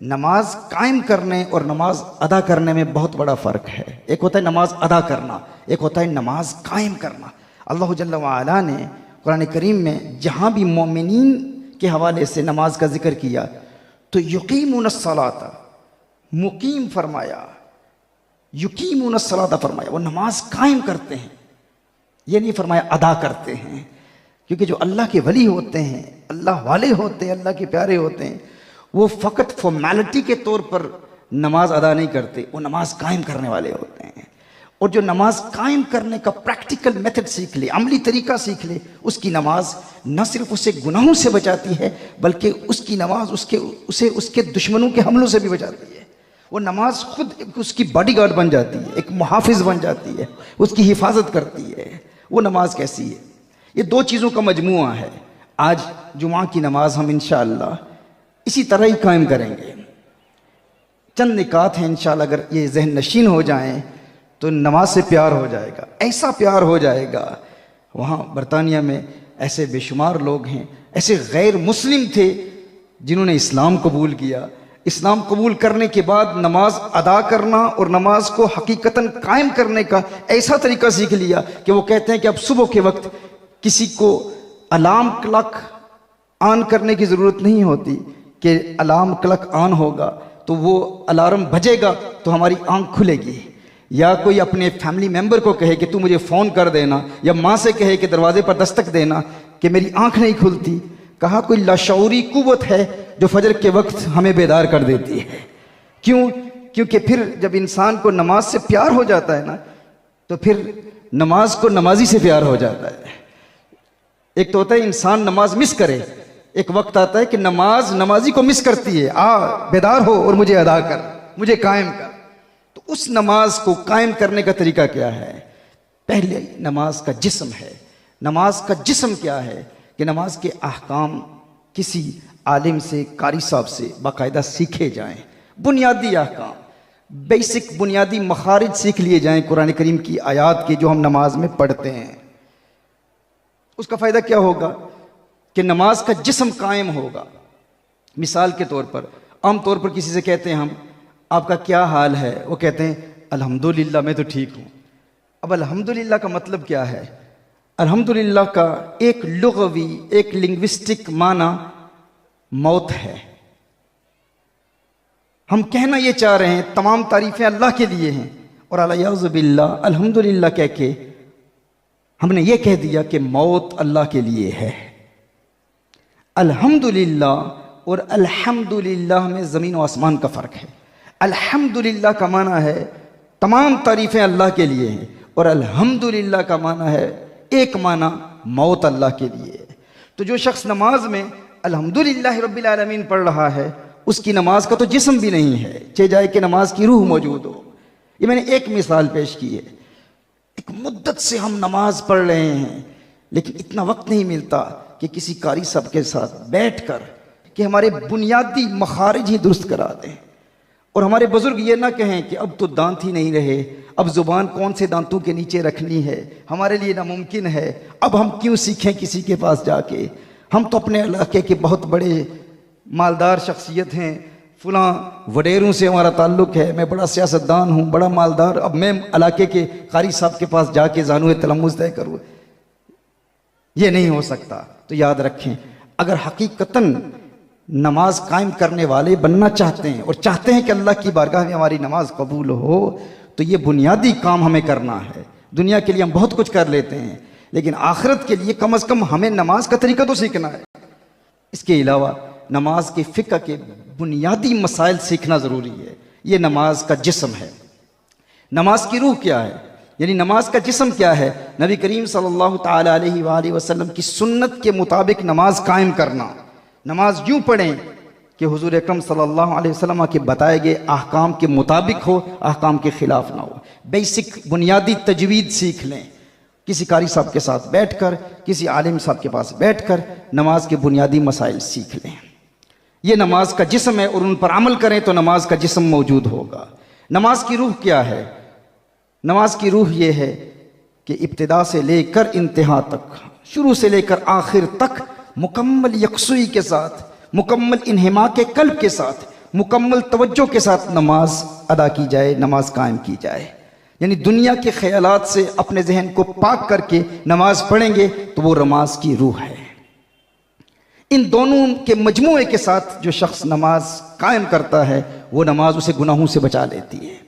नमाज कायम करने और नमाज अदा करने में बहुत बड़ा फ़र्क है। एक होता है नमाज अदा करना, एक होता है नमाज कायम करना। अल्लाह जल्ल व अला ने कुरान करीम में जहाँ भी मोमिनीन के हवाले से नमाज का जिक्र किया तो युकीमुनस्सलाता, मुकीम फरमाया, युकीमुनस्सलाता फरमाया, वो नमाज कायम करते हैं। ये नहीं फरमाया अदा करते हैं, क्योंकि जो अल्लाह के वली होते हैं, अल्लाह वाले होते हैं, अल्लाह के प्यारे होते हैं, वो फ़कत फॉर्मेलिटी के तौर पर नमाज अदा नहीं करते, वो नमाज कायम करने वाले होते हैं। और जो नमाज कायम करने का प्रैक्टिकल मेथड सीख ले, अमली तरीका सीख ले, उसकी नमाज न सिर्फ उसे गुनाहों से बचाती है बल्कि उसकी नमाज उसे उसके दुश्मनों के हमलों से भी बचाती है। वो नमाज खुद उसकी बॉडीगार्ड बन जाती है, एक मुहाफिज बन जाती है, उसकी हिफाजत करती है। वो नमाज कैसी है? ये दो चीज़ों का मजमुआ है। आज जुमा की नमाज हम इंशाअल्लाह इसी तरह ही कायम करेंगे। चंद निकात हैं इंशाअल्लाह, अगर ये जहन नशीन हो जाएं तो नमाज से प्यार हो जाएगा, ऐसा प्यार हो जाएगा। वहाँ बरतानिया में ऐसे बेशुमार लोग हैं, ऐसे गैर मुस्लिम थे जिन्होंने इस्लाम कबूल किया। इस्लाम कबूल करने के बाद नमाज अदा करना और नमाज को हकीकतन कायम करने का ऐसा तरीका सीख लिया कि वो कहते हैं कि अब सुबह के वक्त किसी को अलार्म क्लॉक ऑन करने की ज़रूरत नहीं होती कि अलार्म क्लॉक ऑन होगा तो वो अलार्म बजेगा तो हमारी आंख खुलेगी, या कोई अपने फैमिली मेंबर को कहे कि तू मुझे फ़ोन कर देना, या माँ से कहे कि दरवाजे पर दस्तक देना कि मेरी आंख नहीं खुलती। कहा कोई लाशऊरी कुव्वत है जो फजर के वक्त हमें बेदार कर देती है। क्यों? क्योंकि फिर जब इंसान को नमाज से प्यार हो जाता है ना, तो फिर नमाज को नमाजी से प्यार हो जाता है। एक तो होता है इंसान नमाज मिस करे, एक वक्त आता है कि नमाज नमाजी को मिस करती है, आ बेदार हो और मुझे अदा कर, मुझे कायम कर। तो उस नमाज को कायम करने का तरीका क्या है? पहले नमाज का जिस्म है। नमाज का जिस्म क्या है कि नमाज के अहकाम किसी आलिम से, कारी साहब से बाकायदा सीखे जाएं। बुनियादी अहकाम, बेसिक बुनियादी मखारिज सीख लिए जाएं कुरान करीम की आयात की जो हम नमाज में पढ़ते हैं। उसका फ़ायदा क्या होगा कि नमाज का जिस्म कायम होगा। मिसाल के तौर पर, आम तौर पर किसी से कहते हैं हम, आपका क्या हाल है? वो कहते हैं अल्हम्दुलिल्लाह, मैं तो ठीक हूँ। अब अल्हम्दुलिल्लाह का मतलब क्या है? अल्हम्दुलिल्लाह का एक लुग़वी, एक लिंग्विस्टिक माना मौत है। हम कहना ये चाह रहे हैं तमाम तारीफ़ें अल्लाह के लिए हैं, और अलियाज़ु बिल्लाह अल्हम्दुलिल्लाह कह के हमने ये कह दिया कि मौत अल्लाह के लिए है। अल्हम्दुलिल्लाह और अल्हम्दुलिल्लाह में ज़मीन और आसमान का फ़र्क है। अल्हम्दुलिल्लाह का माना है तमाम तारीफ़ें अल्लाह के लिए हैं, और अल्हम्दुलिल्लाह का माना है एक माना मौत अल्लाह के लिए। तो जो शख्स नमाज में अल्हम्दुलिल्लाह रब्बिल आलमीन पढ़ रहा है, उसकी नमाज का तो जिस्म भी नहीं है, चाहे जाए कि नमाज की रूह मौजूद हो। ये मैंने एक मिसाल पेश की है। एक मुद्दत से हम नमाज पढ़ रहे हैं, लेकिन इतना वक्त नहीं मिलता कि किसी कारी साहब के साथ बैठकर कि हमारे बुनियादी मखारिज ही दुरुस्त करा दें। और हमारे बुजुर्ग ये ना कहें कि अब तो दांत ही नहीं रहे, अब ज़ुबान कौन से दांतों के नीचे रखनी है, हमारे लिए नामुमकिन है, अब हम क्यों सीखें किसी के पास जाके। हम तो अपने इलाके के बहुत बड़े मालदार शख्सियत हैं, फलां वडेरों से हमारा ताल्लुक़ है, मैं बड़ा सियासतदान हूँ, बड़ा मालदार, अब मैं इलाके के कारी साहब के पास जाके ज़ानुए तलम्मुज़ तय करूँ। ये नहीं हो सकता। तो याद रखें, अगर हकीकतन नमाज कायम करने वाले बनना चाहते हैं और चाहते हैं कि अल्लाह की बारगाह में हमारी नमाज कबूल हो, तो ये बुनियादी काम हमें करना है। दुनिया के लिए हम बहुत कुछ कर लेते हैं, लेकिन आखिरत के लिए कम अज़ कम हमें नमाज का तरीका तो सीखना है। इसके अलावा नमाज के फ़िक़्ह के बुनियादी मसाइल सीखना ज़रूरी है। ये नमाज का जिस्म है। नमाज की रूह क्या है, यानी नमाज का जिस्म क्या है? नबी करीम सल्लल्लाहु ताला अलैहि वसल्लम की सुन्नत के मुताबिक नमाज कायम करना। नमाज यूँ पढ़ें कि हुजूर अकरम सल्लल्लाहु अलैहि वसल्लम के बताए गए अहकाम के मुताबिक हो, अहकाम के ख़िलाफ़ ना हो। बेसिक बुनियादी तजवीद सीख लें। किसी कारी साहब के साथ बैठकर, किसी आलिम साहब के पास बैठकर नमाज के बुनियादी मसाइल सीख लें। ये नमाज का जिस्म है, और उन पर अमल करें तो नमाज का जिस्म मौजूद होगा। नमाज की रूह क्या है? नमाज की रूह ये है कि इब्तिदा से लेकर इंतहा तक, शुरू से लेकर आखिर तक मुकम्मल यकसुई के साथ, मुकम्मल इन्हिमा के कल्ब के साथ मुकम्मल तवज्जो के साथ नमाज अदा की जाए, नमाज कायम की जाए। यानी दुनिया के ख्यालात से अपने जहन को पाक करके नमाज पढ़ेंगे तो वो नमाज की रूह है। इन दोनों के मजमूए के साथ जो शख्स नमाज कायम करता है वो नमाज उसे गुनाहों से बचा लेती है।